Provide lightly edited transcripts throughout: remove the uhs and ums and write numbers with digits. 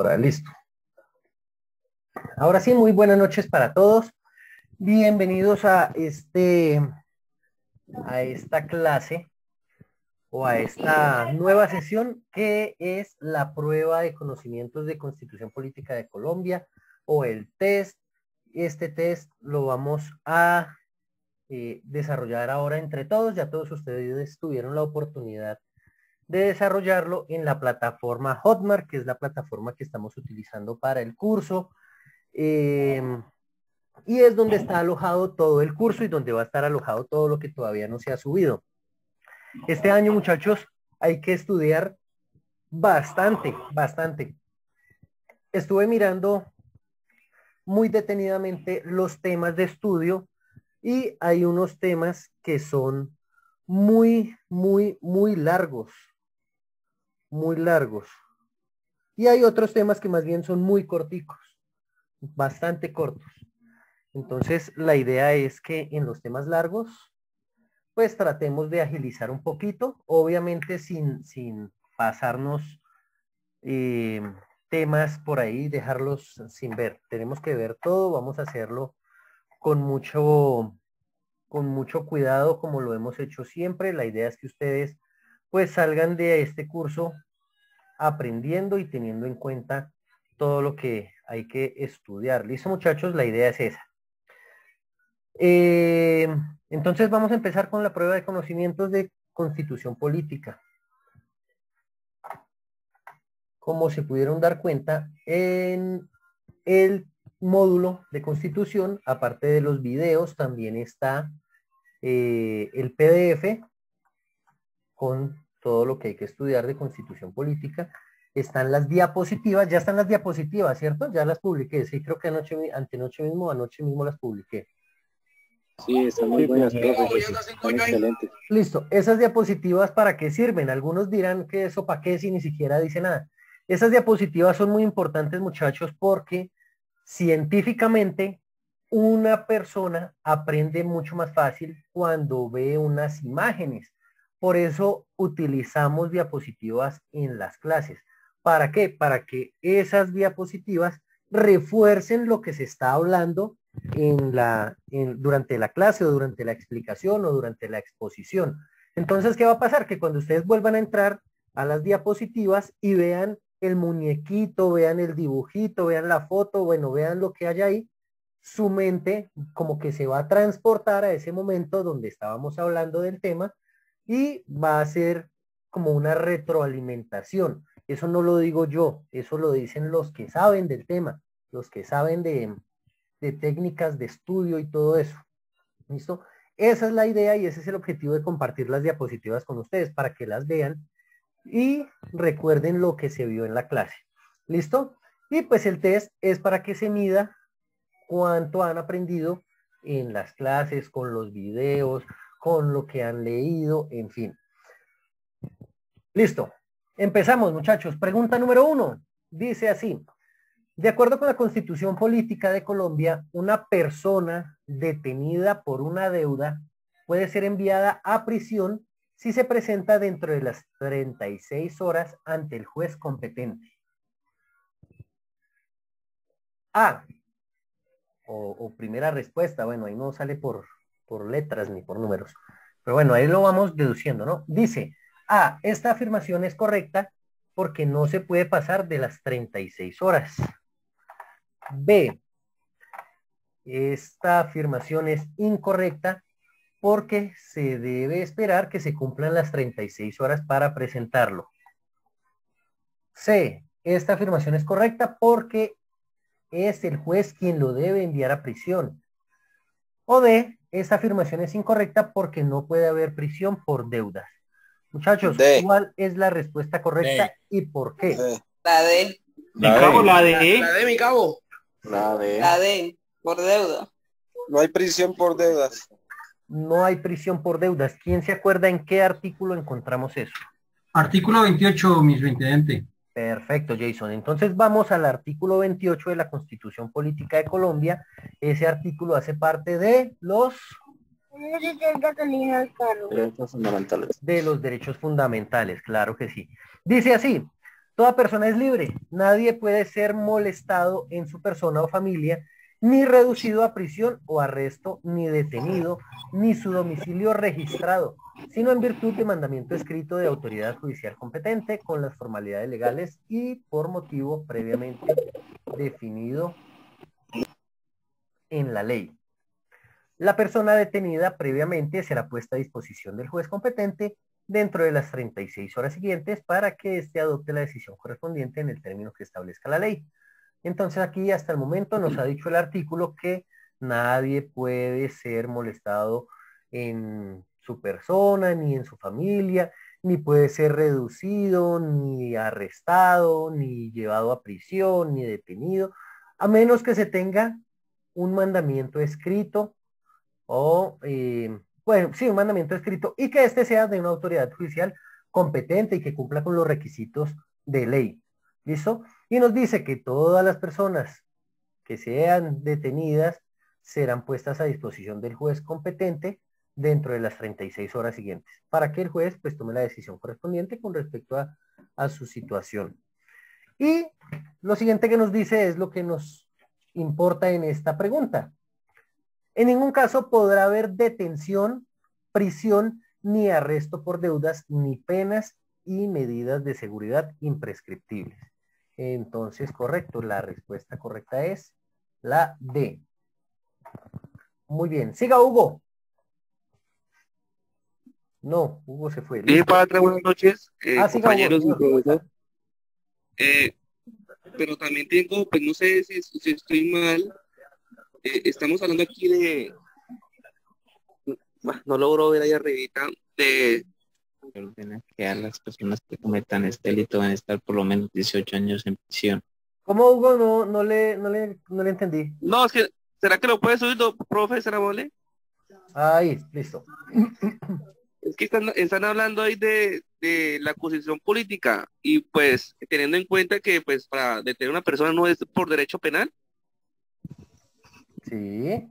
ahora, listo. Ahora sí, muy buenas noches para todos. Bienvenidos a esta clase o a esta nueva sesión que es la prueba de conocimientos de Constitución Política de Colombia o el test. Este test lo vamos a desarrollar ahora entre todos. Ya todos ustedes tuvieron la oportunidad de desarrollarlo en la plataforma Hotmart, que es la plataforma que estamos utilizando para el curso. Y es donde está alojado todo el curso y donde va a estar alojado todo lo que todavía no se ha subido. Este año, muchachos, hay que estudiar bastante. Estuve mirando muy detenidamente los temas de estudio y hay unos temas que son muy largos. Muy largos. Y hay otros temas que más bien son muy corticos, bastante cortos. Entonces, la idea es que en los temas largos, pues tratemos de agilizar un poquito, obviamente sin pasarnos temas por ahí, dejarlos sin ver. Tenemos que ver todo, vamos a hacerlo con mucho cuidado, como lo hemos hecho siempre. La idea es que ustedes pues salgan de este curso aprendiendo y teniendo en cuenta todo lo que hay que estudiar. ¿Listo, muchachos? La idea es esa. Entonces vamos a empezar con la prueba de conocimientos de Constitución Política. Como se pudieron dar cuenta, en el módulo de Constitución, aparte de los videos, también está el PDF con todo lo que hay que estudiar de Constitución Política. Están las diapositivas, ya están las diapositivas, ¿cierto? Ya las publiqué, sí, creo que anoche mismo las publiqué. Sí, están muy buenas, profe, están excelentes. Listo, esas diapositivas ¿para qué sirven? Algunos dirán que eso para qué si ni siquiera dice nada. Esas diapositivas son muy importantes, muchachos, porque científicamente una persona aprende mucho más fácil cuando ve unas imágenes. Por eso utilizamos diapositivas en las clases. ¿Para qué? Para que esas diapositivas refuercen lo que se está hablando durante la clase o durante la explicación o durante la exposición. Entonces, ¿qué va a pasar? Que cuando ustedes vuelvan a entrar a las diapositivas y vean el muñequito, vean el dibujito, vean la foto, bueno, vean lo que hay ahí, su mente como que se va a transportar a ese momento donde estábamos hablando del tema y va a ser como una retroalimentación. Eso no lo digo yo, eso lo dicen los que saben del tema, los que saben de técnicas de estudio y todo eso. ¿Listo? Esa es la idea y ese es el objetivo de compartir las diapositivas con ustedes para que las vean y recuerden lo que se vio en la clase. ¿Listo? Y pues el test es para que se mida cuánto han aprendido en las clases, con los videos, con lo que han leído, en fin. Listo. Empezamos, muchachos. Pregunta número 1. Dice así. De acuerdo con la Constitución Política de Colombia, una persona detenida por una deuda puede ser enviada a prisión si se presenta dentro de las 36 horas ante el juez competente. A. O primera respuesta, bueno, ahí no sale por letras ni por números. Pero bueno, ahí lo vamos deduciendo, ¿no? Dice, A, esta afirmación es correcta porque no se puede pasar de las 36 horas. B, esta afirmación es incorrecta porque se debe esperar que se cumplan las 36 horas para presentarlo. C, esta afirmación es correcta porque es el juez quien lo debe enviar a prisión. O D, esta afirmación es incorrecta porque no puede haber prisión por deudas. Muchachos, ¿cuál es la respuesta correcta y por qué? La D. Mi cabo, la D. La D, mi cabo. La D. La D, por deuda. No hay prisión por deudas. No hay prisión por deudas. ¿Quién se acuerda en qué artículo encontramos eso? Artículo 28, mis 20. Perfecto, Jason. Entonces vamos al artículo 28 de la Constitución Política de Colombia. Ese artículo hace parte de los Derechos fundamentales. de los derechos fundamentales, claro que sí. Dice así, Toda persona es libre. Nadie puede ser molestado en su persona o familia, ni reducido a prisión o arresto, ni detenido, ni su domicilio registrado, sino en virtud de mandamiento escrito de autoridad judicial competente con las formalidades legales y por motivo previamente definido en la ley. La persona detenida previamente será puesta a disposición del juez competente dentro de las 36 horas siguientes para que éste adopte la decisión correspondiente en el término que establezca la ley. Entonces aquí hasta el momento nos ha dicho el artículo que nadie puede ser molestado en su persona, ni en su familia, ni puede ser reducido, ni arrestado, ni llevado a prisión, ni detenido, a menos que se tenga un mandamiento escrito o, bueno, sí, un mandamiento escrito y que éste sea de una autoridad judicial competente y que cumpla con los requisitos de ley. ¿Listo? Y nos dice que todas las personas que sean detenidas serán puestas a disposición del juez competente dentro de las 36 horas siguientes, para que el juez pues tome la decisión correspondiente con respecto a su situación. Y lo siguiente que nos dice es lo que nos importa en esta pregunta. En ningún caso podrá haber detención, prisión, ni arresto por deudas, ni penas y medidas de seguridad imprescriptibles. Entonces, correcto, la respuesta correcta es la D. Muy bien, siga Hugo. No, Hugo se fue. Sí, padre, buenas noches, Siga compañeros y Hugo, señor, profesor. Pero también tengo, pues no sé si estoy mal. Estamos hablando aquí de, no logro ver ahí arribita, de ordena que a las personas que cometan este delito van a estar por lo menos 18 años en prisión. ¿Cómo, Hugo? No le entendí. No, es que, ¿será que lo puede subir, profesor Amole? Ahí, listo. Es que están hablando ahí de la acusación política y pues teniendo en cuenta que pues para detener a una persona no es por derecho penal. Sí.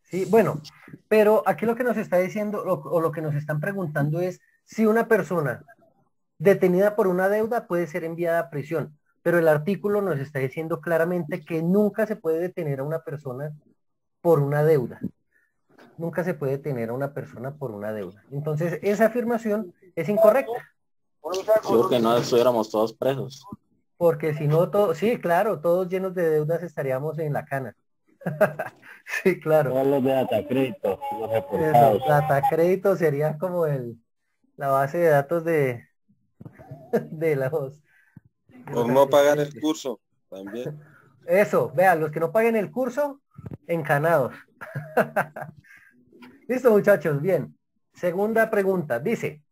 Sí, bueno, pero aquí lo que nos está diciendo o lo que nos están preguntando es si una persona detenida por una deuda puede ser enviada a prisión, pero el artículo nos está diciendo claramente que nunca se puede detener a una persona por una deuda. Nunca se puede detener a una persona por una deuda. Entonces, esa afirmación es incorrecta. Creo que no estuviéramos todos presos. Porque si no, sí, claro, todos llenos de deudas estaríamos en la cana. Sí, claro. Todos los de datacrédito, los reportados. Eso, datacrédito sería como la base de datos de los... Por no pagar el curso, también. Eso, vean, los que no paguen el curso, encanados. Listo, muchachos, bien. Segunda pregunta, dice,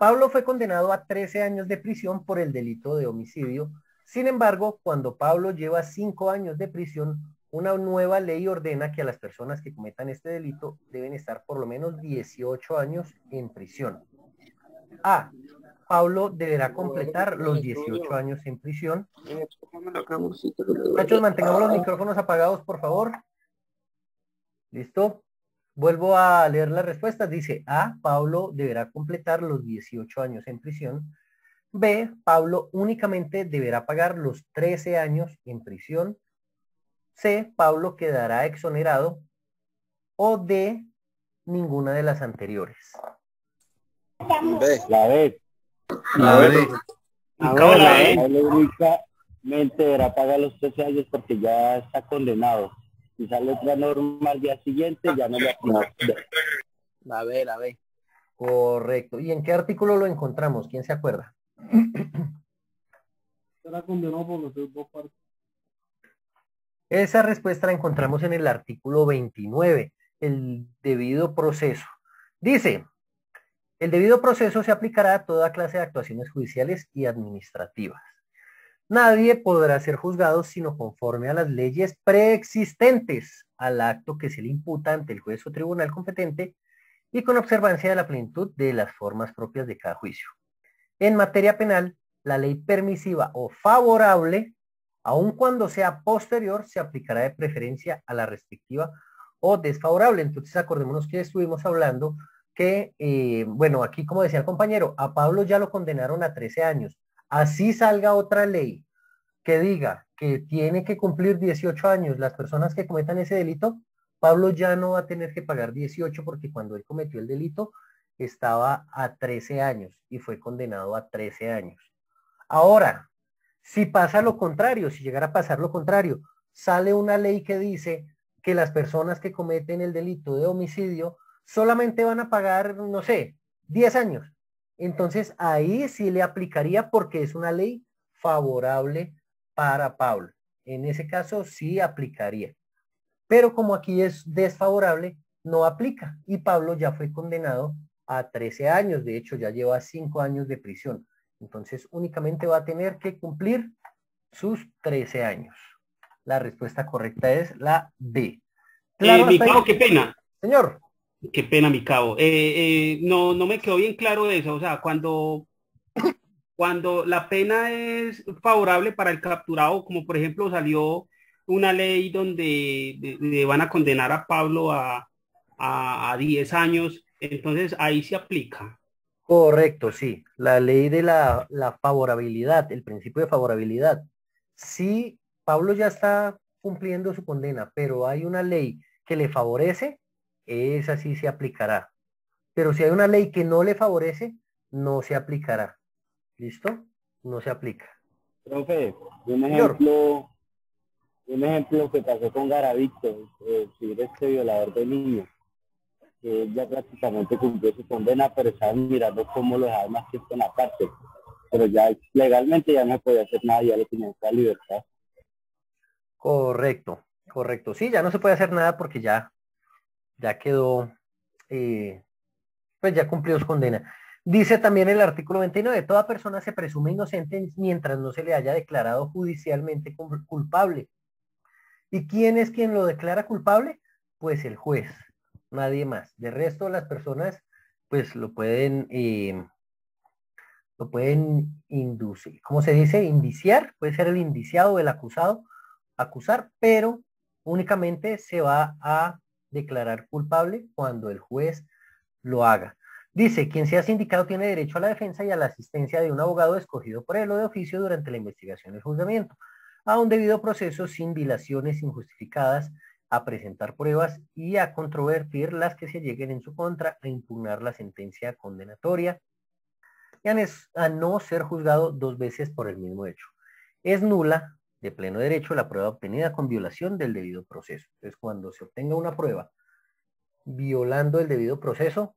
Pablo fue condenado a 13 años de prisión por el delito de homicidio. Sin embargo, cuando Pablo lleva 5 años de prisión, una nueva ley ordena que a las personas que cometan este delito deben estar por lo menos 18 años en prisión. A. Pablo deberá completar los 18 años en prisión. Muchachos, mantengamos los micrófonos apagados, por favor. ¿Listo? Vuelvo a leer las respuestas. Dice A. Pablo deberá completar los 18 años en prisión. B. Pablo únicamente deberá pagar los 13 años en prisión. C. Pablo quedará exonerado. O D. Ninguna de las anteriores. B. La B. La B. Pablo únicamente deberá pagar los 13 años porque ya está condenado. Si sale otra norma al día siguiente, ya no le aplica. La B. Correcto. ¿Y en qué artículo lo encontramos? ¿Quién se acuerda? Será condenado por los dos partes. Esa respuesta la encontramos en el artículo 29, el debido proceso. Dice, el debido proceso se aplicará a toda clase de actuaciones judiciales y administrativas. Nadie podrá ser juzgado sino conforme a las leyes preexistentes al acto que se le imputa ante el juez o tribunal competente y con observancia de la plenitud de las formas propias de cada juicio. En materia penal, la ley permisiva o favorable, aun cuando sea posterior, se aplicará de preferencia a la respectiva o desfavorable. Entonces acordémonos que estuvimos hablando que, bueno, aquí como decía el compañero, a Pablo ya lo condenaron a 13 años. Así salga otra ley que diga que tiene que cumplir 18 años las personas que cometan ese delito, Pablo ya no va a tener que pagar 18 porque cuando él cometió el delito estaba a 13 años y fue condenado a 13 años. Ahora, si pasa lo contrario, si llegara a pasar lo contrario, sale una ley que dice que las personas que cometen el delito de homicidio solamente van a pagar, no sé, 10 años. Entonces ahí sí le aplicaría porque es una ley favorable para Pablo. En ese caso sí aplicaría. Pero como aquí es desfavorable, no aplica. Y Pablo ya fue condenado a 13 años. De hecho, ya lleva 5 años de prisión. Entonces únicamente va a tener que cumplir sus 13 años. La respuesta correcta es la B. Claro, mi cabo, qué pena. Señor. Qué pena, mi cabo. No me quedó bien claro eso. O sea, cuando la pena es favorable para el capturado, como por ejemplo salió una ley donde le van a condenar a Pablo a 10 años, entonces ahí se aplica. Correcto, sí. La ley de la favorabilidad, el principio de favorabilidad. Sí, Pablo ya está cumpliendo su condena, pero hay una ley que le favorece, esa sí se aplicará. Pero si hay una ley que no le favorece, no se aplicará. ¿Listo? No se aplica. Profe, un ejemplo que pasó con Garavito, este violador de niños, que él ya prácticamente cumplió su condena, pero estaban mirando cómo lo dejaban más tiempo en la cárcel. Pero ya legalmente ya no podía hacer nada, ya le tenían que dar libertad. Correcto, correcto. Sí, ya no se puede hacer nada porque ya quedó, pues ya cumplió su condena. Dice también el artículo 29, toda persona se presume inocente mientras no se le haya declarado judicialmente culpable. ¿Y quién es quien lo declara culpable? Pues el juez, nadie más. De resto, las personas, pues lo pueden inducir. ¿Cómo se dice? Indiciar, puede ser el indiciado o el acusado, acusar, pero únicamente se va a declarar culpable cuando el juez lo haga. Dice, quien sea sindicado tiene derecho a la defensa y a la asistencia de un abogado escogido por él o de oficio durante la investigación y el juzgamiento, a un debido proceso sin dilaciones injustificadas, a presentar pruebas y a controvertir las que se lleguen en su contra, a impugnar la sentencia condenatoria y a no ser juzgado 2 veces por el mismo hecho. Es nula de pleno derecho la prueba obtenida con violación del debido proceso. Entonces, cuando se obtenga una prueba violando el debido proceso,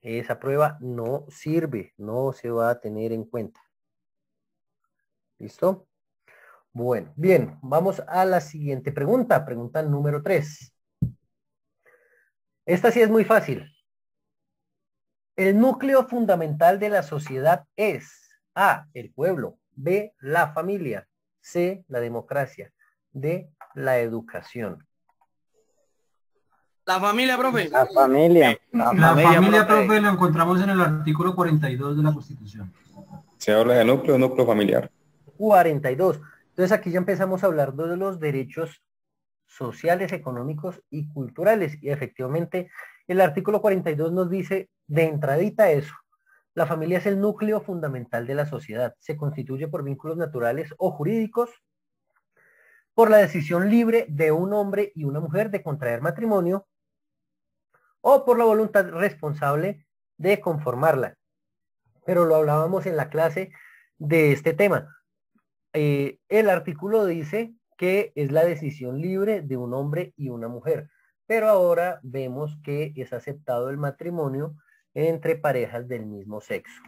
esa prueba no sirve, no se va a tener en cuenta. ¿Listo? Bueno, bien, vamos a la siguiente pregunta, pregunta número 3. Esta sí es muy fácil. El núcleo fundamental de la sociedad es A, el pueblo, B, la familia, C, la democracia, D, la educación. La familia, profe. La familia. La familia, profe, la encontramos en el artículo 42 de la Constitución. Se habla de núcleo familiar. 42. Entonces aquí ya empezamos a hablar de los derechos sociales, económicos y culturales. Y efectivamente el artículo 42 nos dice de entradita eso. La familia es el núcleo fundamental de la sociedad. Se constituye por vínculos naturales o jurídicos, por la decisión libre de un hombre y una mujer de contraer matrimonio o por la voluntad responsable de conformarla. Pero lo hablábamos en la clase de este tema. El artículo dice que es la decisión libre de un hombre y una mujer, pero ahora vemos que es aceptado el matrimonio entre parejas del mismo sexo.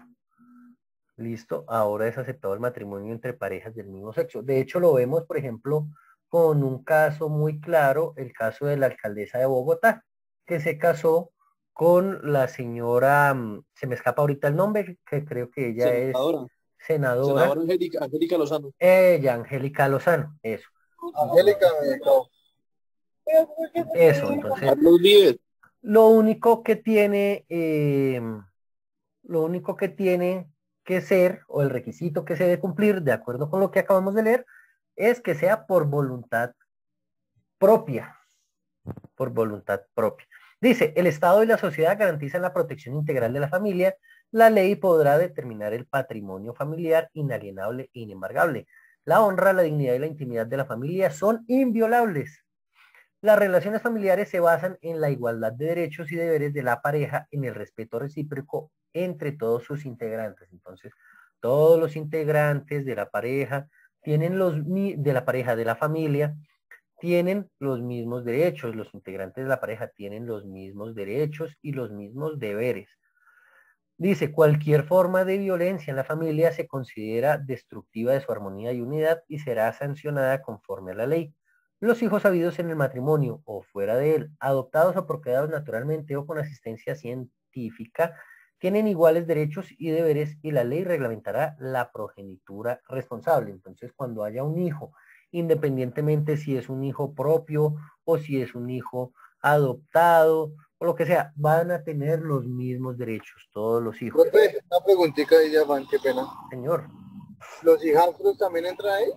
Listo, ahora es aceptado el matrimonio entre parejas del mismo sexo. De hecho, lo vemos, por ejemplo, con un caso muy claro, el caso de la alcaldesa de Bogotá, que se casó con la señora, se me escapa ahorita el nombre, que creo que ella senadora. Es senadora Angélica Lozano. Ella, Angélica Lozano, eso. Angélica, eso, entonces. Carlos Vives. Lo único que tiene que ser, o el requisito que se debe cumplir, de acuerdo con lo que acabamos de leer, es que sea por voluntad propia. por voluntad propia. Dice, el Estado y la sociedad garantizan la protección integral de la familia. La ley podrá determinar el patrimonio familiar inalienable e inembargable. La honra, la dignidad y la intimidad de la familia son inviolables. Las relaciones familiares se basan en la igualdad de derechos y deberes de la pareja, en el respeto recíproco entre todos sus integrantes. Entonces, todos los integrantes de la pareja tienen de la familia, tienen los mismos derechos. Los integrantes de la pareja tienen los mismos derechos y los mismos deberes. Dice, cualquier forma de violencia en la familia se considera destructiva de su armonía y unidad y será sancionada conforme a la ley. Los hijos habidos en el matrimonio o fuera de él, adoptados o procreados naturalmente o con asistencia científica, tienen iguales derechos y deberes y la ley reglamentará la progenitura responsable. Entonces, cuando haya un hijo, independientemente si es un hijo propio o si es un hijo adoptado o lo que sea, van a tener los mismos derechos, todos los hijos. Profe, una preguntita ahí, ya van, qué pena. Señor. ¿Los hijastros también entran ahí?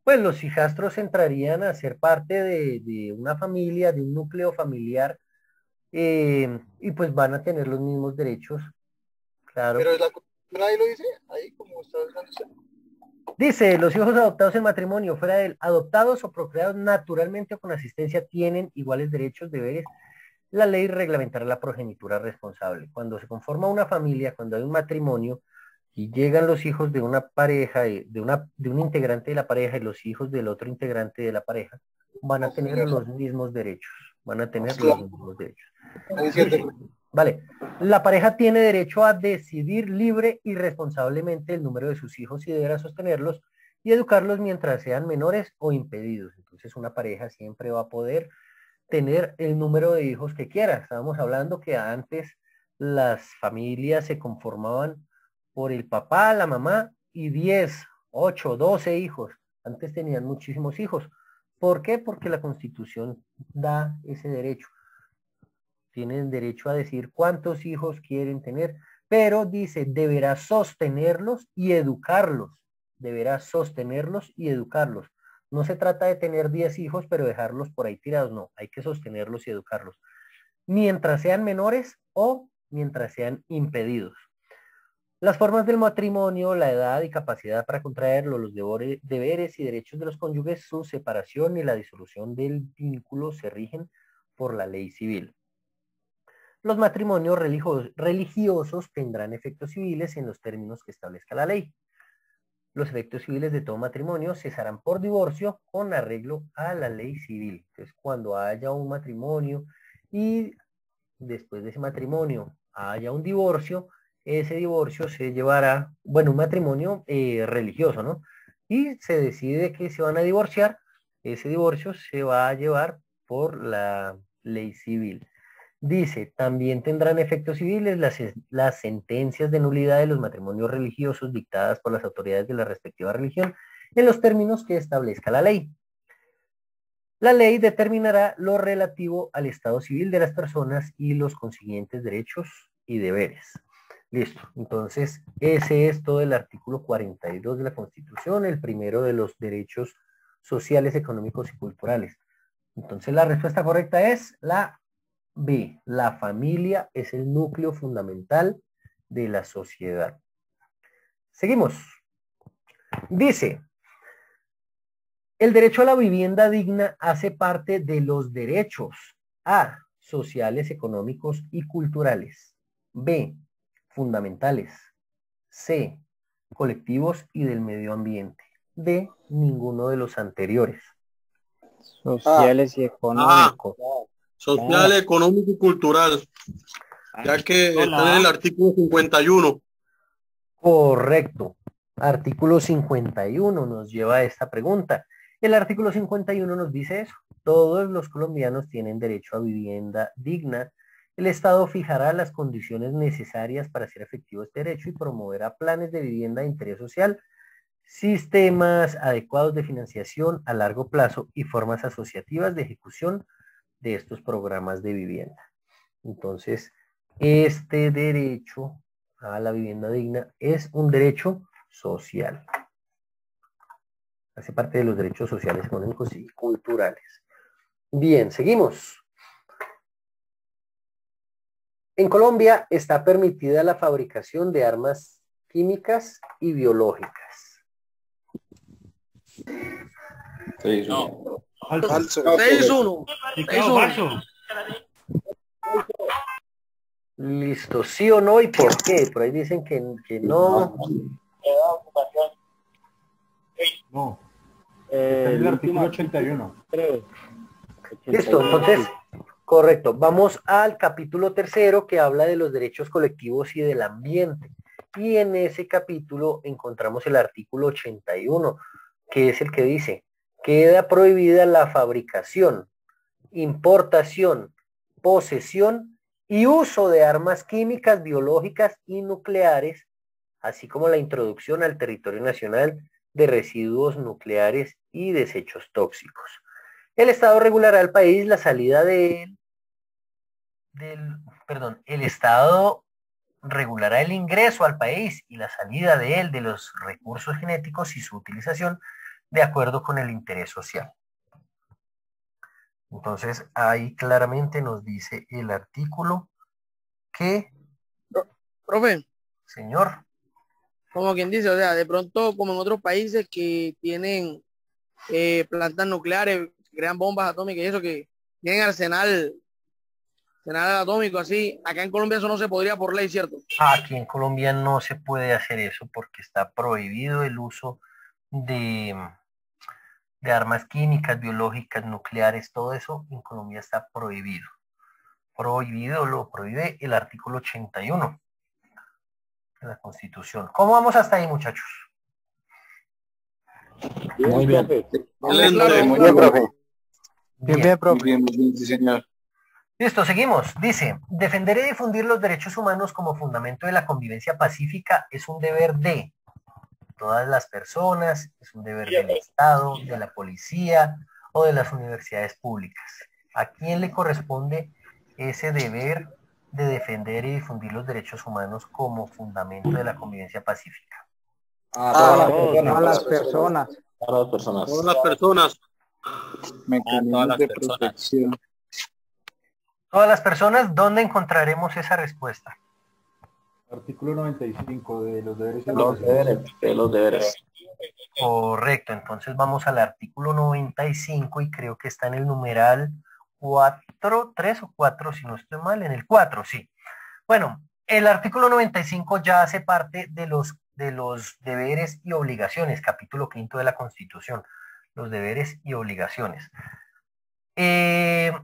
Pues los hijastros entrarían a ser parte de una familia, de un núcleo familiar, y pues van a tener los mismos derechos, claro. Pero la Constitución ahí lo dice, ahí como está diciendo. Dice, los hijos adoptados en matrimonio, fuera de él, adoptados o procreados naturalmente o con asistencia, tienen iguales derechos, deberes. La ley reglamentará la progenitura responsable. Cuando se conforma una familia, cuando hay un matrimonio, y llegan los hijos de una pareja, de un integrante de la pareja y los hijos del otro integrante de la pareja, van a tener los mismos derechos. Van a tener los mismos derechos. Vale, la pareja tiene derecho a decidir libre y responsablemente el número de sus hijos y deberá sostenerlos y educarlos mientras sean menores o impedidos. Entonces una pareja siempre va a poder tener el número de hijos que quiera. Estábamos hablando que antes las familias se conformaban por el papá, la mamá y 10, 8, 12 hijos. Antes tenían muchísimos hijos. ¿Por qué? Porque la Constitución da ese derecho. Tienen derecho a decir cuántos hijos quieren tener, pero dice, deberá sostenerlos y educarlos. Deberá sostenerlos y educarlos. No se trata de tener 10 hijos, pero dejarlos por ahí tirados. No, hay que sostenerlos y educarlos. Mientras sean menores o mientras sean impedidos. Las formas del matrimonio, la edad y capacidad para contraerlo, los deberes y derechos de los cónyuges, su separación y la disolución del vínculo se rigen por la ley civil. Los matrimonios religiosos tendrán efectos civiles en los términos que establezca la ley. Los efectos civiles de todo matrimonio cesarán por divorcio con arreglo a la ley civil. Entonces, cuando haya un matrimonio y después de ese matrimonio haya un divorcio, ese divorcio se llevará, bueno, un matrimonio religioso, ¿no? Y se decide que se van a divorciar, ese divorcio se va a llevar por la ley civil. Dice, también tendrán efectos civiles las sentencias de nulidad de los matrimonios religiosos dictadas por las autoridades de la respectiva religión en los términos que establezca la ley. La ley determinará lo relativo al estado civil de las personas y los consiguientes derechos y deberes. Listo, entonces ese es todo el artículo 42 de la Constitución, el primero de los derechos sociales, económicos y culturales. Entonces la respuesta correcta es la B. La familia es el núcleo fundamental de la sociedad. Seguimos. Dice, el derecho a la vivienda digna hace parte de los derechos A. Sociales, económicos y culturales. B. Fundamentales. C. Colectivos y del medio ambiente. D. Ninguno de los anteriores. Sociales y económicos. Social, económico y cultural. Ya que está en el artículo 51. Correcto. Artículo 51 nos lleva a esta pregunta. El artículo 51 nos dice eso. Todos los colombianos tienen derecho a vivienda digna. El Estado fijará las condiciones necesarias para hacer efectivo este derecho y promoverá planes de vivienda de interés social, sistemas adecuados de financiación a largo plazo y formas asociativas de ejecución de estos programas de vivienda. Entonces, este derecho a la vivienda digna es un derecho social. Hace parte de los derechos sociales, económicos y culturales. Bien, seguimos. En Colombia está permitida la fabricación de armas químicas y biológicas. No. Falso. 6-1. Falso. Listo, ¿sí o no? ¿Y por qué? Por ahí dicen que no. No. Está en el artículo 81. Listo, entonces, correcto. Vamos al capítulo 3 que habla de los derechos colectivos y del ambiente. Y en ese capítulo encontramos el artículo 81, que es el que dice, queda prohibida la fabricación, importación, posesión y uso de armas químicas, biológicas y nucleares, así como la introducción al territorio nacional de residuos nucleares y desechos tóxicos. El Estado regulará al país la salida el Estado regulará el ingreso al país y la salida de él de los recursos genéticos y su utilización de acuerdo con el interés social. Entonces, ahí claramente nos dice el artículo que... Profe. Señor. Como quien dice, o sea, de pronto, como en otros países que tienen plantas nucleares, crean bombas atómicas y eso, que tienen arsenal atómico así, acá en Colombia eso no se podría por ley, ¿cierto? Aquí en Colombia no se puede hacer eso porque está prohibido el uso de armas químicas, biológicas, nucleares, todo eso en Colombia está prohibido. Prohibido, lo prohíbe el artículo 81 de la Constitución. ¿Cómo vamos hasta ahí, muchachos? Muy bien. Muy bien, profe. Bien, profe. Bien, sí, señor. Listo, seguimos. Dice, defender y difundir los derechos humanos como fundamento de la convivencia pacífica es un deber de todas las personas, es un deber del Estado, de la policía o de las universidades públicas. ¿A quién le corresponde ese deber de defender y difundir los derechos humanos como fundamento de la convivencia pacífica? A todas las personas. Todas las personas. Mecanismos de protección. Todas las personas, ¿dónde encontraremos esa respuesta? Artículo 95 de los deberes y Los deberes. Correcto, entonces vamos al artículo 95 y creo que está en el numeral 4, 3 o 4, si no estoy mal, en el 4, sí. Bueno, el artículo 95 ya hace parte de los deberes y obligaciones, capítulo 5 de la Constitución, los deberes y obligaciones.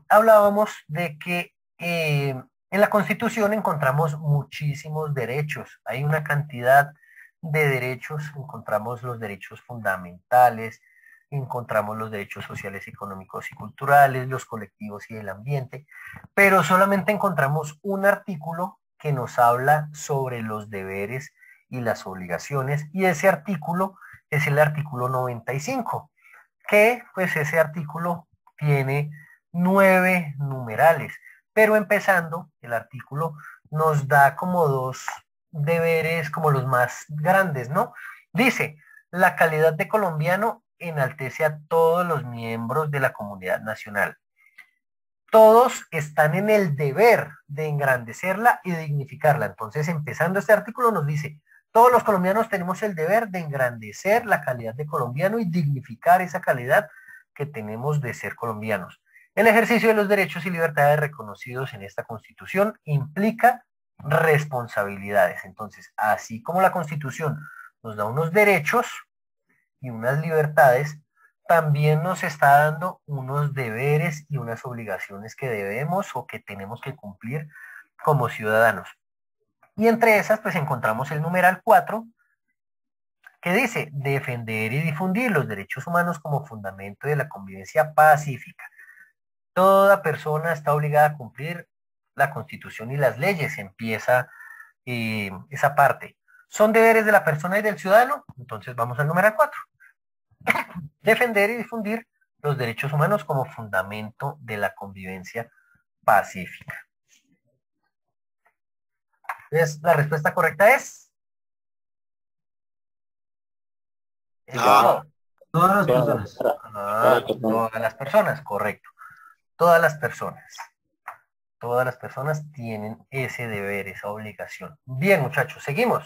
Hablábamos de que en la Constitución encontramos muchísimos derechos, hay una cantidad de derechos, encontramos los derechos fundamentales, encontramos los derechos sociales, económicos y culturales, los colectivos y el ambiente, pero solamente encontramos un artículo que nos habla sobre los deberes y las obligaciones, y ese artículo es el artículo 95, que pues ese artículo tiene 9 numerales, pero empezando el artículo nos da como 2 deberes como los más grandes, ¿no? Dice, la calidad de colombiano enaltece a todos los miembros de la comunidad nacional. Todos están en el deber de engrandecerla y dignificarla. Entonces, empezando este artículo nos dice, todos los colombianos tenemos el deber de engrandecer la calidad de colombiano y dignificar esa calidad que tenemos de ser colombianos. El ejercicio de los derechos y libertades reconocidos en esta Constitución implica responsabilidades. Entonces, así como la Constitución nos da unos derechos y unas libertades, también nos está dando unos deberes y unas obligaciones que debemos o que tenemos que cumplir como ciudadanos. Y entre esas, pues encontramos el numeral 4, que dice, defender y difundir los derechos humanos como fundamento de la convivencia pacífica. Toda persona está obligada a cumplir la Constitución y las leyes, empieza esa parte. ¿Son deberes de la persona y del ciudadano? Entonces vamos al numeral 4. Defender y difundir los derechos humanos como fundamento de la convivencia pacífica. Entonces, la respuesta correcta es... Todas las personas. Todas las personas, correcto. Todas las personas tienen ese deber, esa obligación. Bien, muchachos, seguimos.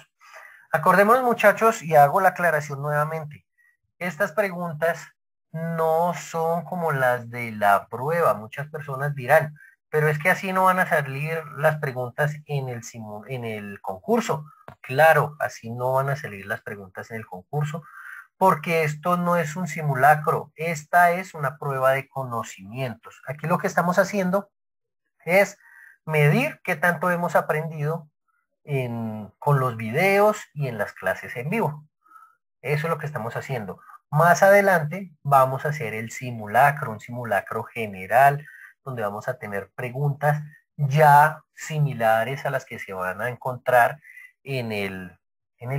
Acordémonos, muchachos, y hago la aclaración nuevamente. Estas preguntas no son como las de la prueba. Muchas personas dirán, pero es que así no van a salir las preguntas en el concurso. Claro, así no van a salir las preguntas en el concurso, porque esto no es un simulacro. Esta es una prueba de conocimientos. Aquí lo que estamos haciendo es medir qué tanto hemos aprendido con los videos y en las clases en vivo. Eso es lo que estamos haciendo. Más adelante vamos a hacer el simulacro, un simulacro general, donde vamos a tener preguntas ya similares a las que se van a encontrar en el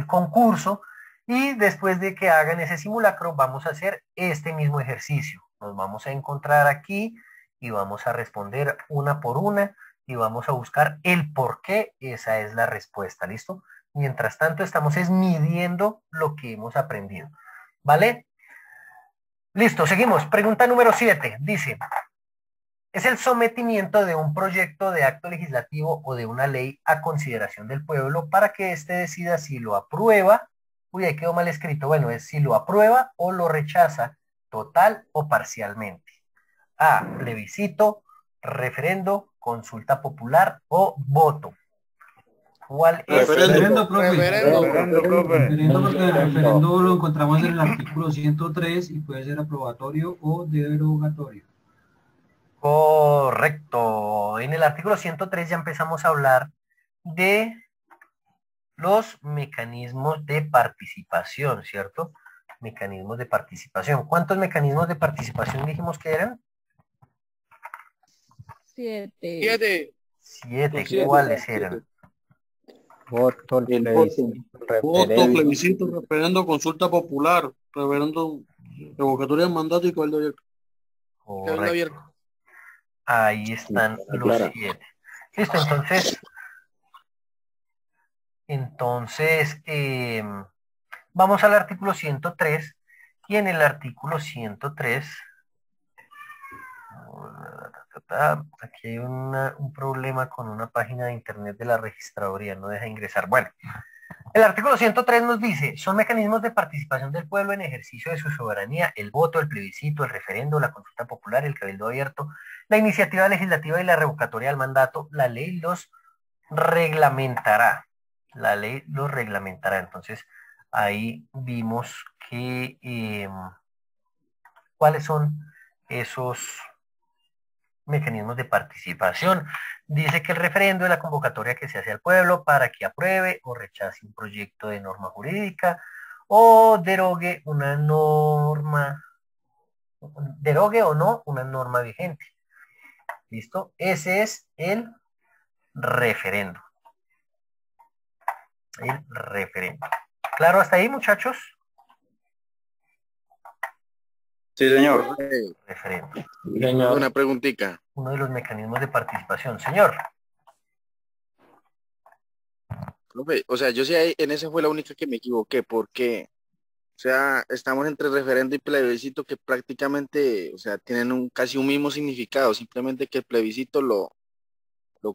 concurso. Y después de que hagan ese simulacro, vamos a hacer este mismo ejercicio. Nos vamos a encontrar aquí y vamos a responder una por una y vamos a buscar el por qué esa es la respuesta, ¿listo? Mientras tanto, estamos midiendo lo que hemos aprendido, ¿vale? Listo, seguimos. Pregunta número 7. Dice, ¿es el sometimiento de un proyecto de acto legislativo o de una ley a consideración del pueblo para que éste decida si lo aprueba? Uy, ahí quedó mal escrito. Bueno, es si lo aprueba o lo rechaza, total o parcialmente. A, plebiscito, referendo, consulta popular o voto. ¿Cuál es? Referendo, profe. Referendo, porque el referendo lo encontramos en el artículo 103 y puede ser aprobatorio o derogatorio. Correcto. En el artículo 103 ya empezamos a hablar de los mecanismos de participación, ¿cierto? Mecanismos de participación. ¿Cuántos mecanismos de participación dijimos que eran? 7. 7. ¿Cuáles eran? Voto, plebiscito, referendo, consulta popular, referendo, revocatoria de mandato y cabildo abierto. Correcto. Ahí están los 7. Listo, entonces vamos al artículo 103 y en el artículo 103 aquí hay un problema con una página de internet de la registraduría, no deja ingresar. Bueno, el artículo 103 nos dice, son mecanismos de participación del pueblo en ejercicio de su soberanía, el voto, el plebiscito, el referendo, la consulta popular, el cabildo abierto, la iniciativa legislativa y la revocatoria del mandato. La ley los reglamentará. Entonces, ahí vimos que cuáles son esos mecanismos de participación. Dice que el referendo es la convocatoria que se hace al pueblo para que apruebe o rechace un proyecto de norma jurídica o derogue o no una norma vigente. ¿Listo? Ese es el referendo. ¿Claro hasta ahí, muchachos? Sí, señor. Referendo. Señor. Una preguntita. Uno de los mecanismos de participación. Señor. Profe, o sea, yo sí en esa fue la única que me equivoqué, porque, o sea, estamos entre referendo y plebiscito que prácticamente, o sea, tienen casi un mismo significado, simplemente que el plebiscito lo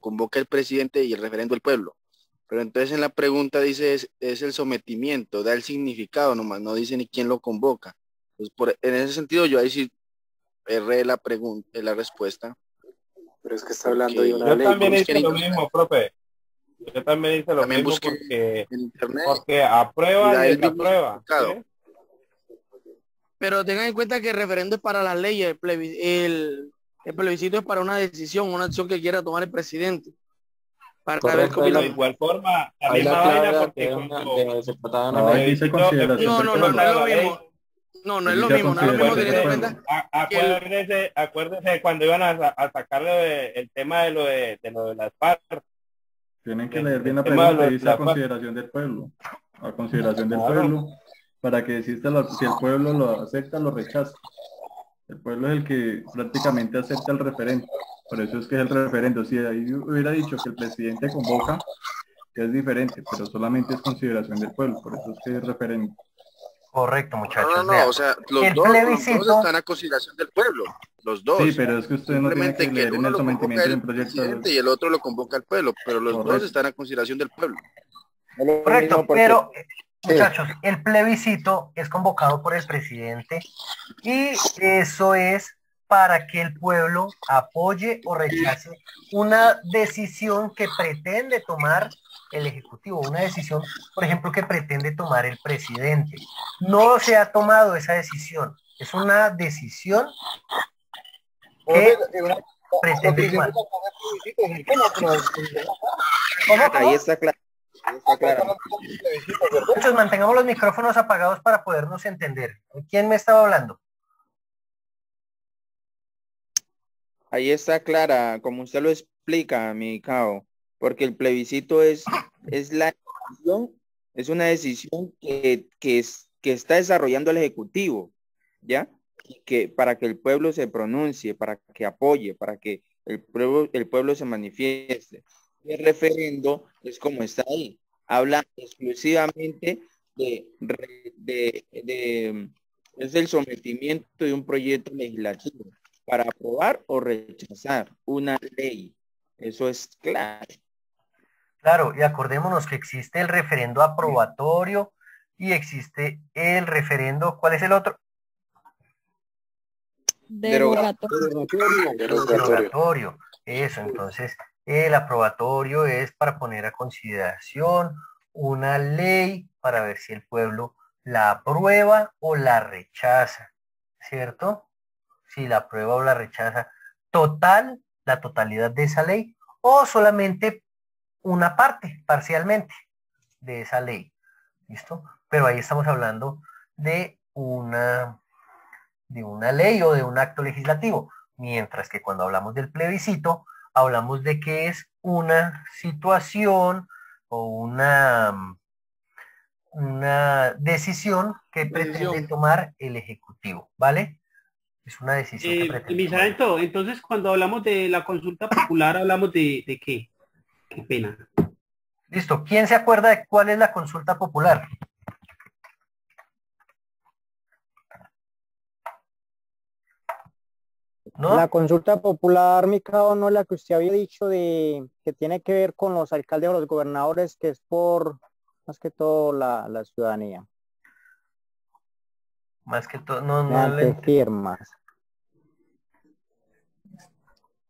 convoca el presidente y el referendo el pueblo. Pero entonces en la pregunta dice es el sometimiento, da el significado nomás, no dice ni quién lo convoca. Pues en ese sentido yo ahí sí erré la respuesta. Pero es que está hablando de una ley. Yo también hice lo mismo, profe. Yo también hice lo mismo porque aprueba y desaprueba. ¿Sí? Pero tengan en cuenta que el referendo es para las leyes, el plebiscito es para una decisión, una acción que quiera tomar el presidente. Para ver cómo de igual forma, la misma vaina porque no es lo mismo teniendo en cuenta. Acuérdese cuando iban a sacarle el tema de lo de las FARC. Tienen que leer bien la pregunta y dice a consideración del pueblo. A consideración del pueblo, para que si el pueblo lo acepta, lo rechaza. El pueblo es el que prácticamente acepta el referendo. Por eso es que es el referendo. Si ahí hubiera dicho que el presidente convoca, que es diferente, pero solamente es consideración del pueblo. Por eso es que es referendo. Correcto, muchachos. No, o sea, los dos están a consideración del pueblo. Los dos. Sí, pero es que usted no tiene que leer en el sometimiento del proyecto. Y el otro lo convoca al pueblo, pero los dos están a consideración del pueblo. Correcto, pero muchachos, el plebiscito es convocado por el presidente y eso es para que el pueblo apoye o rechace una decisión que pretende tomar el Ejecutivo, una decisión, por ejemplo, que pretende tomar el presidente. No se ha tomado esa decisión, es una decisión que pretende tomar. Ahí está claro. Muchos mantengamos los micrófonos apagados para podernos entender. ¿Quién me estaba hablando? Ahí está clara, como usted lo explica, mi cabo, porque el plebiscito es una decisión que está desarrollando el Ejecutivo, ¿ya? Y que para que el pueblo se pronuncie, para que apoye, para que el pueblo se manifieste. El referendo es como está ahí, habla exclusivamente es el sometimiento de un proyecto legislativo para aprobar o rechazar una ley. Eso es claro. Claro, y acordémonos que existe el referendo aprobatorio y existe el referendo, ¿cuál es el otro? Derogatorio. Eso, entonces, el aprobatorio es para poner a consideración una ley para ver si el pueblo la aprueba o la rechaza, ¿cierto? Si la aprueba o la rechaza la totalidad de esa ley, o solamente una parte, parcialmente, de esa ley. ¿Listo? Pero ahí estamos hablando de una ley o de un acto legislativo. Mientras que cuando hablamos del plebiscito, hablamos de que es una situación o una decisión que pretende tomar el Ejecutivo, ¿vale? Es una decisión que pretende tomar. Entonces, cuando hablamos de la consulta popular, ¿hablamos de qué? Qué pena. Listo. ¿Quién se acuerda de cuál es la consulta popular? ¿No? La consulta popular, Mikao, no es la que usted había dicho de que tiene que ver con los alcaldes o los gobernadores, que es por más que todo la ciudadanía. Más que todo, no firmas.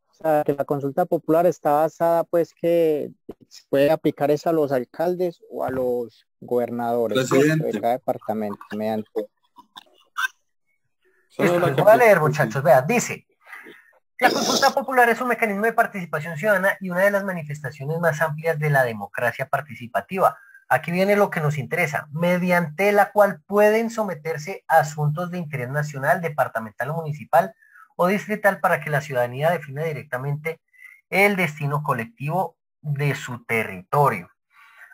O sea, que la consulta popular está basada, pues, que se puede aplicar eso a los alcaldes o a los gobernadores de cada departamento mediante. Voy a leer, muchachos, vea, dice: la consulta popular es un mecanismo de participación ciudadana y una de las manifestaciones más amplias de la democracia participativa. Aquí viene lo que nos interesa, mediante la cual pueden someterse a asuntos de interés nacional, departamental o municipal o distrital para que la ciudadanía defina directamente el destino colectivo de su territorio.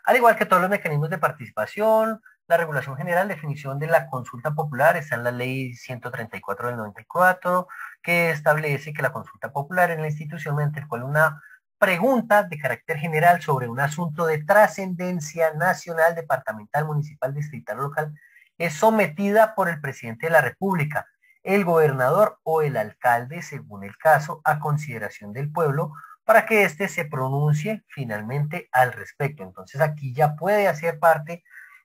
Al igual que todos los mecanismos de participación, la regulación general, definición de la consulta popular está en la ley 134 del 94, que establece que la consulta popular es la institución mediante la cual una pregunta de carácter general sobre un asunto de trascendencia nacional, departamental, municipal, distrital o local es sometida por el presidente de la República, el gobernador o el alcalde, según el caso, a consideración del pueblo para que éste se pronuncie finalmente al respecto. Entonces aquí ya puede hacer parte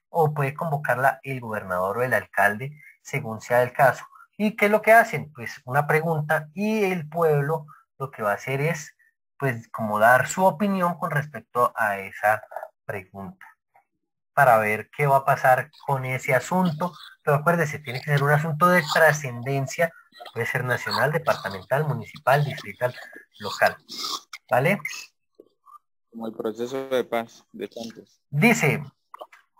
o puede convocarla el gobernador o el alcalde, según sea el caso. ¿Y qué es lo que hacen? Pues una pregunta y el pueblo lo que va a hacer es pues como dar su opinión con respecto a esa pregunta para ver qué va a pasar con ese asunto. Pero acuérdese, tiene que ser un asunto de trascendencia, puede ser nacional, departamental, municipal, distrital, local, ¿vale? Como el proceso de paz de tantos. Dice,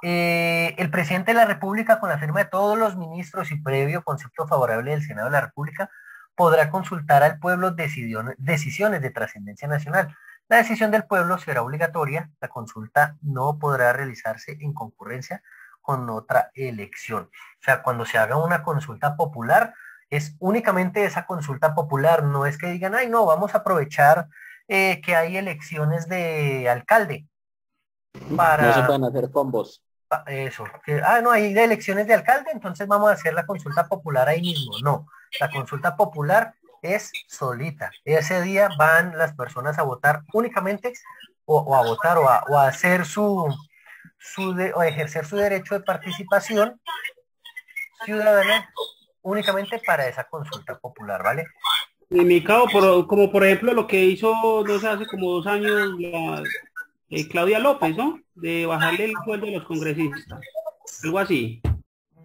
el presidente de la República, con la firma de todos los ministros y previo concepto favorable del Senado de la República, podrá consultar al pueblo decisiones de trascendencia nacional. La decisión del pueblo será obligatoria. La consulta no podrá realizarse en concurrencia con otra elección. O sea, cuando se haga una consulta popular, es únicamente esa consulta popular. No es que digan, ay, no, vamos a aprovechar que hay elecciones de alcalde. No se pueden hacer combos. Eso. No, hay de elecciones de alcalde, entonces vamos a hacer la consulta popular ahí mismo. No, la consulta popular es solita. Ese día van las personas a votar únicamente o a votar o a hacer o ejercer su derecho de participación ciudadana únicamente para esa consulta popular, ¿vale? En mi caso, como por ejemplo lo que hizo, no sé, hace como 2 años Claudia López, ¿no? De bajarle el sueldo a los congresistas. Algo así.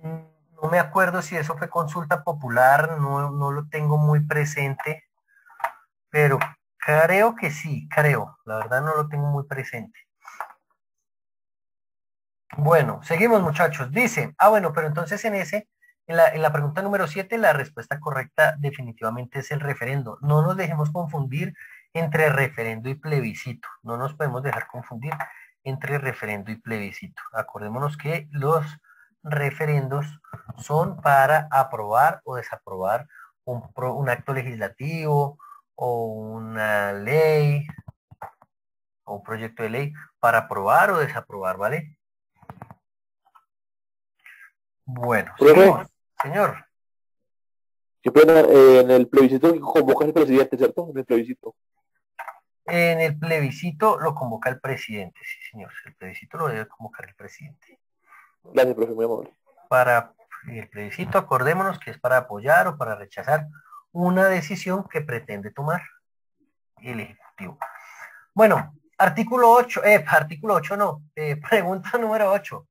No me acuerdo si eso fue consulta popular, no lo tengo muy presente, pero creo que sí, la verdad no lo tengo muy presente. Bueno, seguimos muchachos, dice, bueno, pero entonces en la pregunta número 7, la respuesta correcta definitivamente es el referendo. No nos dejemos confundir entre referendo y plebiscito. No nos podemos dejar confundir entre referendo y plebiscito. Acordémonos que los referendos son para aprobar o desaprobar un acto legislativo o una ley o un proyecto de ley, para aprobar o desaprobar, ¿vale? Bueno, señor. Qué pena, en el plebiscito convoca el presidente, ¿cierto? En el plebiscito. En el plebiscito lo convoca el presidente, sí, señor. El plebiscito lo debe convocar el presidente. Gracias, profe, muy amable. Para el plebiscito, acordémonos que es para apoyar o para rechazar una decisión que pretende tomar el Ejecutivo. Bueno, artículo 8 no, pregunta número 8.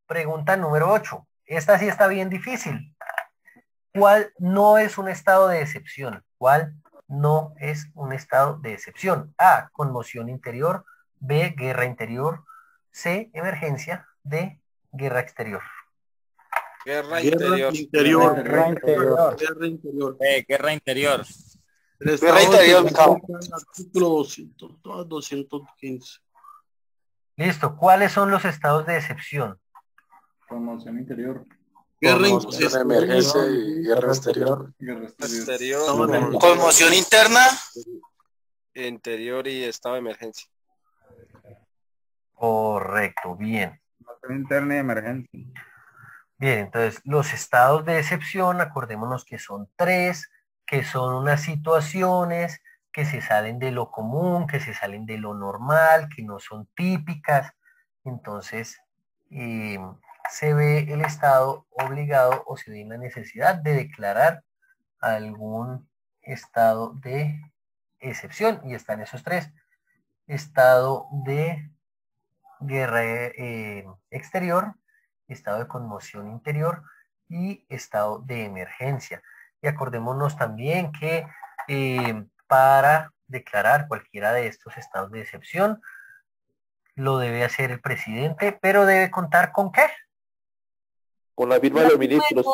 Pregunta número 8. Esta sí está bien difícil. ¿Cuál no es un estado de excepción? ¿Cuál no es un estado de excepción? A, conmoción interior. B, guerra interior. C, emergencia. D, guerra exterior. Guerra interior. Guerra interior. Guerra interior. Guerra interior, artículo 215. Listo. ¿Cuáles son los estados de excepción? Conmoción interior. Guerra interior, emergencia y guerra exterior. Conmoción interna. Interior y estado de emergencia. Correcto, bien. Conmoción interna y emergencia. Bien, entonces los estados de excepción, acordémonos que son 3, que son unas situaciones que se salen de lo común, que se salen de lo normal, que no son típicas. Entonces, se ve el Estado obligado o se ve la necesidad de declarar algún estado de excepción, y están esos 3: estado de guerra exterior, estado de conmoción interior y estado de emergencia. Y acordémonos también que para declarar cualquiera de estos estados de excepción lo debe hacer el presidente, pero debe contar ¿con qué? Con la firma de los ministros.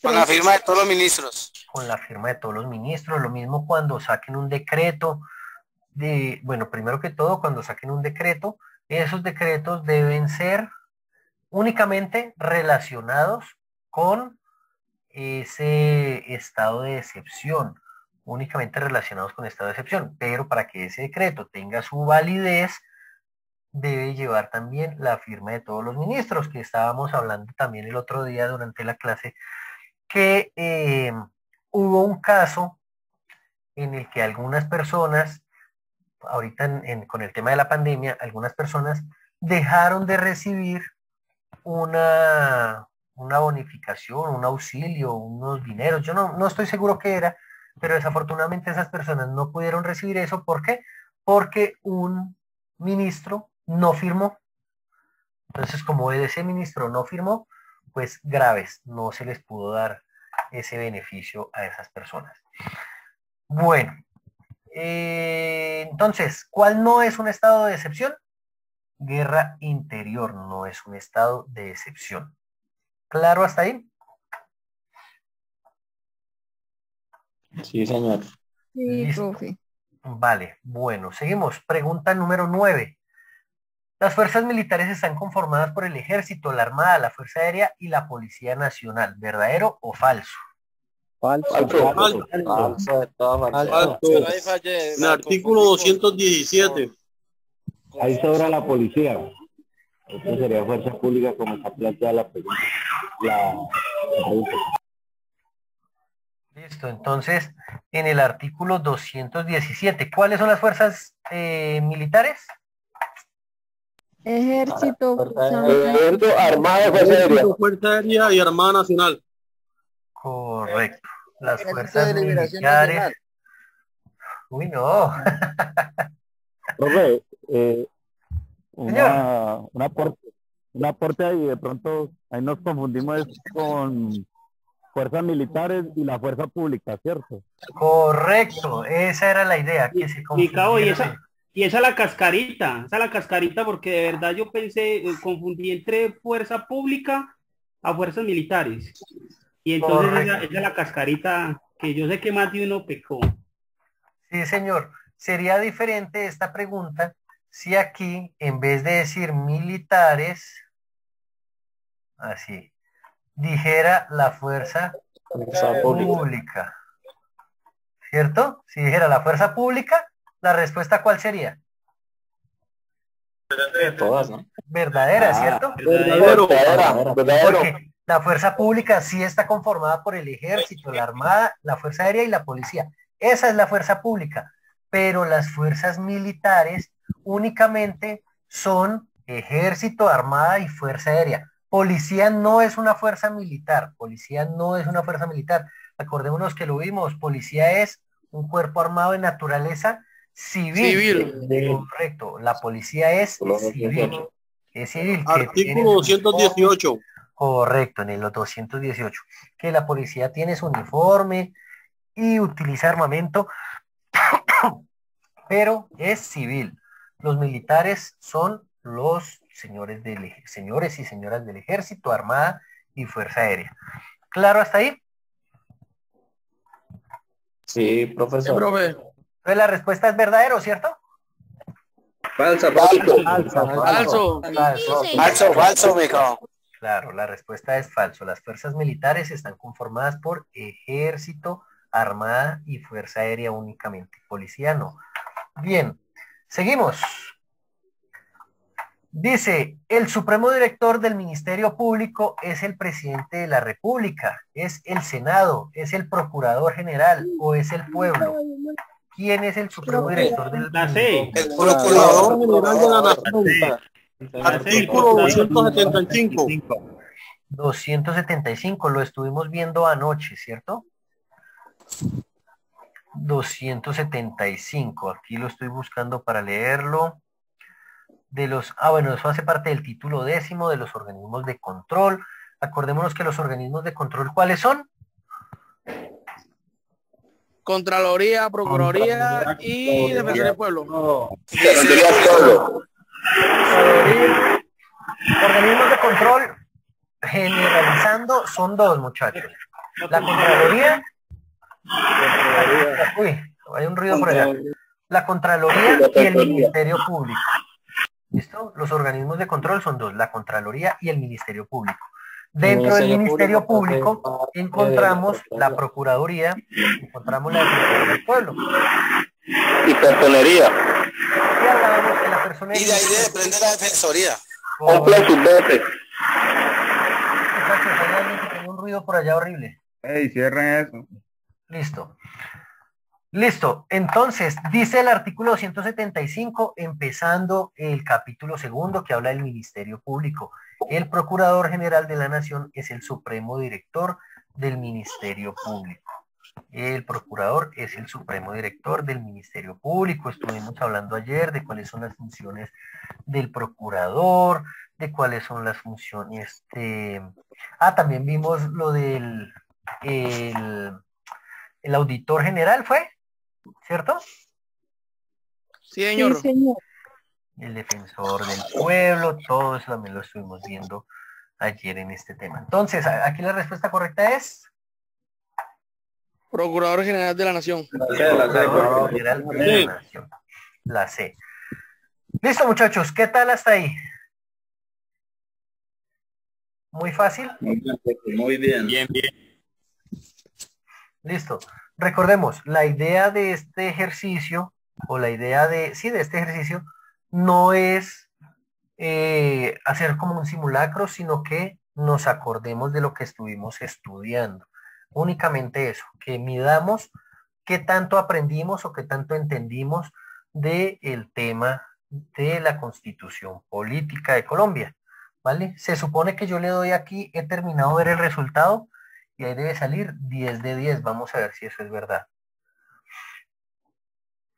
Con la firma de todos los ministros. Con la firma de todos los ministros. Lo mismo cuando saquen un decreto bueno, primero que todo, cuando saquen un decreto, esos decretos deben ser únicamente relacionados con ese estado de excepción, únicamente relacionados con estado de excepción, pero para que ese decreto tenga su validez, debe llevar también la firma de todos los ministros, que estábamos hablando también el otro día durante la clase, que hubo un caso en el que algunas personas, ahorita con el tema de la pandemia, algunas personas dejaron de recibir una bonificación, un auxilio, unos dineros. Yo no estoy seguro qué era, pero desafortunadamente esas personas no pudieron recibir eso. ¿Por qué? Porque un ministro no firmó. Entonces, como ese ministro no firmó, pues graves, no se les pudo dar ese beneficio a esas personas. Bueno, entonces, ¿cuál no es un estado de excepción? Guerra interior no es un estado de excepción. ¿Claro hasta ahí? Sí, señor. Sí, profe. Vale, bueno, seguimos. Pregunta número 9. Las fuerzas militares están conformadas por el Ejército, la Armada, la Fuerza Aérea y la Policía Nacional. ¿Verdadero o falso? Falso. En el artículo 217. Ahí sobra la policía. Esto sería fuerza pública como está planteada la pregunta. La pregunta. Listo, entonces, en el artículo 217, ¿cuáles son las fuerzas militares? Ejército, Armada, Fuerza Aérea y Armada Nacional. Correcto. Las fuerzas militares. Uy, no. Profe, un aporte ahí, de pronto ahí nos confundimos con fuerzas militares y la fuerza pública, ¿cierto? Correcto, esa era la idea, que se confundiera. Y esa es la cascarita, porque de verdad yo pensé, confundí entre fuerza pública a fuerzas militares. Y entonces esa es la cascarita que yo sé que más de uno pecó. Sí, señor. Sería diferente esta pregunta si aquí, en vez de decir militares, así, dijera la fuerza pública. ¿Cierto? Si dijera la fuerza pública, la respuesta ¿cuál sería? Todas, ¿no? Verdadera, ¿cierto? Verdadero. Porque la fuerza pública sí está conformada por el ejército, la armada, la fuerza aérea y la policía. Esa es la fuerza pública. Pero las fuerzas militares únicamente son ejército, armada y fuerza aérea. Policía no es una fuerza militar. Acordémonos que lo vimos. Policía es un cuerpo armado de naturaleza civil. Correcto. La policía es civil. Es civil. Artículo 218. Correcto, en el 218. Que la policía tiene su uniforme y utiliza armamento, pero es civil. Los militares son los señores y señoras del ejército, armada y fuerza aérea. ¿Claro hasta ahí? Sí, profesor. Entonces la respuesta es verdadero, ¿cierto? Falso, mijo. Claro, la respuesta es falso. Las fuerzas militares están conformadas por ejército, armada y fuerza aérea únicamente. Policía no. Bien, seguimos. Dice, el supremo director del Ministerio Público es el presidente de la República, es el Senado, es el procurador general o es el pueblo. ¿Quién es el supremo director del Ministerio? El procurador general de la Nación. Artículo 275. 275, lo estuvimos viendo anoche, ¿cierto? 275, aquí lo estoy buscando para leerlo. Bueno, eso hace parte del título 10 de los organismos de control. Acordémonos que los organismos de control, ¿cuáles son? Contraloría, Procuraduría y Defensoría del Pueblo. Organismos de control, generalizando, son dos, muchachos. La Contraloría. Uy, hay un ruido por allá. La Contraloría y el Ministerio Público. ¿Listo? Los organismos de control son dos, la Contraloría y el Ministerio Público. Dentro del Ministerio Público encontramos la Procuraduría, encontramos la Defensoría del Pueblo. Y Personería. Y hablábamos de la personería. Y de ahí depende la Defensoría. Muchachos, hay alguien que tiene un ruido por allá horrible. Ey, cierren eso. Listo, entonces dice el artículo 275, empezando el capítulo 2 que habla del Ministerio Público. El Procurador General de la Nación es el supremo director del Ministerio Público. El procurador es el supremo director del Ministerio Público. Estuvimos hablando ayer de cuáles son las funciones del procurador, de cuáles son las funciones también vimos lo del el auditor general, ¿fue? ¿Cierto? Sí, señor. Sí, señor. El defensor del pueblo, todo eso también lo estuvimos viendo ayer en este tema. Entonces, aquí la respuesta correcta es... Procurador General de la Nación. Procurador General de la Nación. La C. Listo, muchachos, ¿qué tal hasta ahí? Muy fácil. Muy bien. Bien. Listo. Recordemos, la idea de este ejercicio, o la idea de este ejercicio, no es hacer como un simulacro, sino que nos acordemos de lo que estuvimos estudiando. Únicamente eso, que midamos qué tanto aprendimos o qué tanto entendimos del tema de la Constitución Política de Colombia, ¿vale? Se supone que yo le doy aquí, he terminado de ver el resultado y ahí debe salir 10 de 10. Vamos a ver si eso es verdad.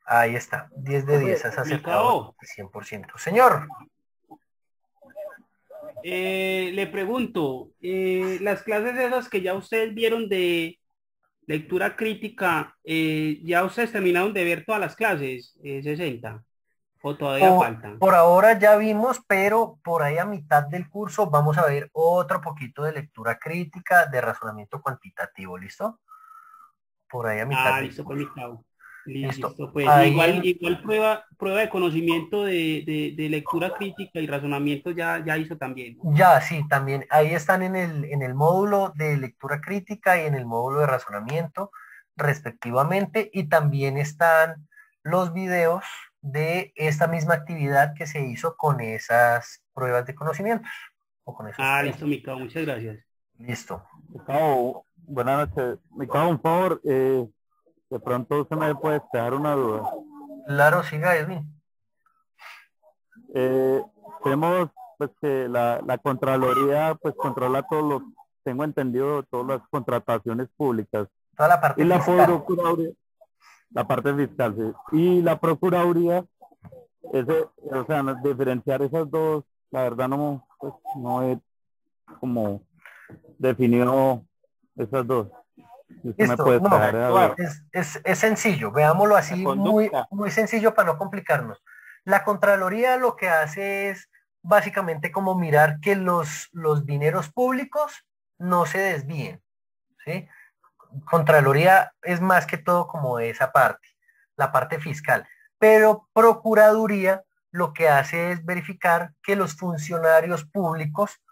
Ahí está, 10 de 10, has acertado 100%. Señor. Le pregunto, las clases esas que ya ustedes vieron de lectura crítica, ¿ya ustedes terminaron de ver todas las clases, 60? ¿O todavía faltan? Por ahora ya vimos, pero por ahí a mitad del curso vamos a ver otro poquito de lectura crítica, de razonamiento cuantitativo, ¿listo? Por ahí a mitad del listo, curso. Listo, pues ahí igual prueba de conocimiento de lectura crítica y razonamiento ya hizo también. Ya, sí, también. Ahí están en el módulo de lectura crítica y en el módulo de razonamiento, respectivamente, y también están los videos de esta misma actividad que se hizo con esas pruebas de conocimientos. O con esos listo, Micao, muchas gracias. Listo. Micao, buenas noches. Micao, un favor, de pronto usted me puede dejar una duda. Claro, siga, Edwin. Tenemos pues que la Contraloría pues controla todos los, tengo entendido, todas las contrataciones públicas. Toda la parte y la fiscal. Procuraduría, la parte fiscal, sí. Y la Procuraduría, o sea, diferenciar esas dos, la verdad no, pues, no he como definido esas dos. Listo, es sencillo, veámoslo así, muy sencillo para no complicarnos. La Contraloría lo que hace es básicamente como mirar que los dineros públicos no se desvíen, ¿sí? Contraloría es más que todo como esa parte, la parte fiscal, pero Procuraduría lo que hace es verificar que los funcionarios públicos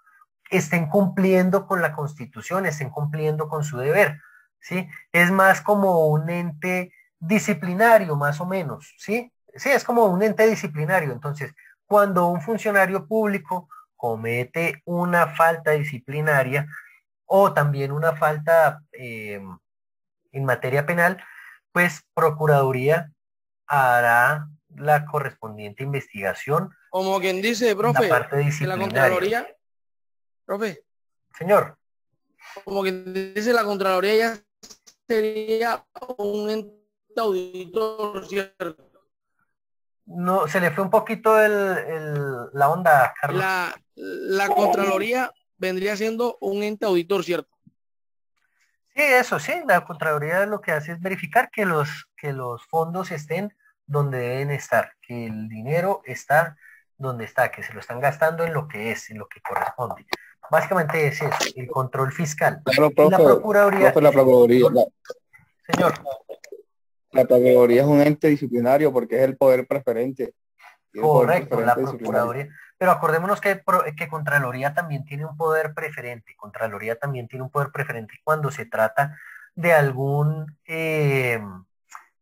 estén cumpliendo con la Constitución, estén cumpliendo con su deber, ¿sí? Es más como un ente disciplinario, más o menos, ¿sí? Sí, es como un ente disciplinario. Entonces, cuando un funcionario público comete una falta disciplinaria o también una falta en materia penal, pues Procuraduría hará la correspondiente investigación. Como quien dice, profe, la parte que la Contraloría, profe. Señor. Como quien dice, la Contraloría ya sería un ente auditor, ¿cierto? No, se le fue un poquito la onda, Carlos. La Contraloría vendría siendo un ente auditor, ¿cierto? Sí, eso sí, la Contraloría lo que hace es verificar que los fondos estén donde deben estar, que el dinero está donde está, que se lo están gastando en lo que es, en lo que corresponde. Básicamente es eso, el control fiscal. Claro, profe, la Procuraduría. Señor. La Procuraduría es un ente disciplinario porque es el poder preferente. Correcto, la Procuraduría. Pero acordémonos que Contraloría también tiene un poder preferente. Contraloría también tiene un poder preferente cuando se trata de algún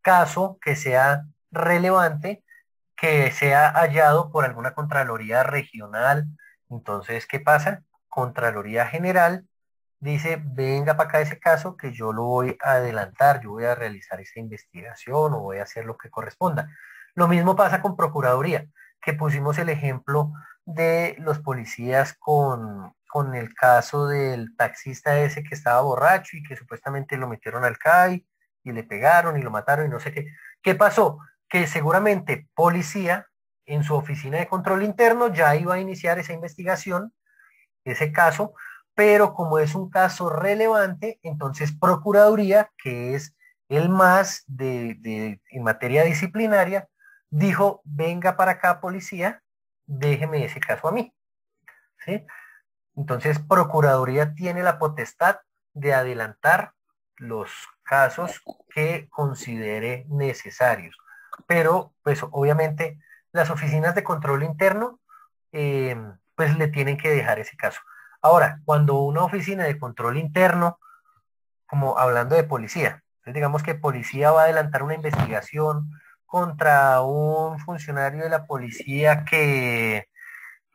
caso que sea relevante, que sea hallado por alguna Contraloría regional. Entonces, ¿qué pasa? Contraloría General dice, venga para acá ese caso que yo lo voy a adelantar, yo voy a realizar esa investigación o voy a hacer lo que corresponda. Lo mismo pasa con Procuraduría, que pusimos el ejemplo de los policías con el caso del taxista ese que estaba borracho y que supuestamente lo metieron al CAI y le pegaron y lo mataron y no sé qué. ¿Qué pasó? Que seguramente policía en su oficina de control interno ya iba a iniciar esa investigación, ese caso, pero como es un caso relevante, entonces Procuraduría, que es el más en materia disciplinaria, dijo, venga para acá policía, déjeme ese caso a mí. ¿Sí? Entonces Procuraduría tiene la potestad de adelantar los casos que considere necesarios. Pero, pues obviamente, las oficinas de control interno, pues le tienen que dejar ese caso. Ahora, cuando una oficina de control interno, como hablando de policía, entonces digamos que policía va a adelantar una investigación contra un funcionario de la policía que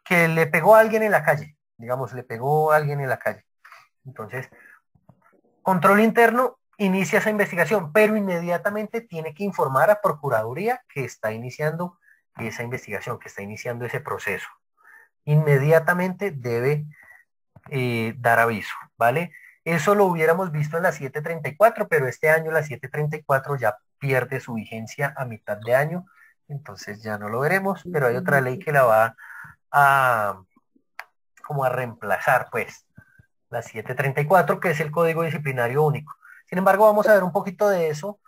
que le pegó a alguien en la calle, digamos, le pegó a alguien en la calle. Entonces, control interno inicia esa investigación, pero inmediatamente tiene que informar a Procuraduría que está iniciando esa investigación, que está iniciando ese proceso. Inmediatamente debe dar aviso, ¿vale? Eso lo hubiéramos visto en la 734, pero este año la 734 ya pierde su vigencia a mitad de año, entonces ya no lo veremos, pero hay otra ley que la va a reemplazar, pues, la 734, que es el Código Disciplinario Único. Sin embargo, vamos a ver un poquito de eso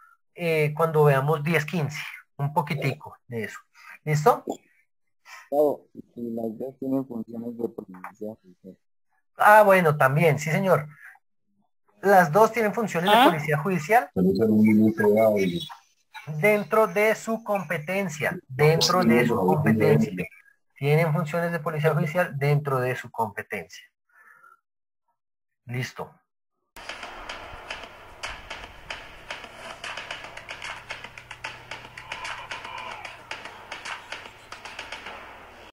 cuando veamos 10-15, un poquitico de eso. ¿Listo? Las dos tienen funciones de policía judicial. Ah, bueno, también, sí, señor. Las dos tienen funciones de policía judicial dentro de su competencia, Tienen funciones de policía judicial dentro de su competencia. Listo.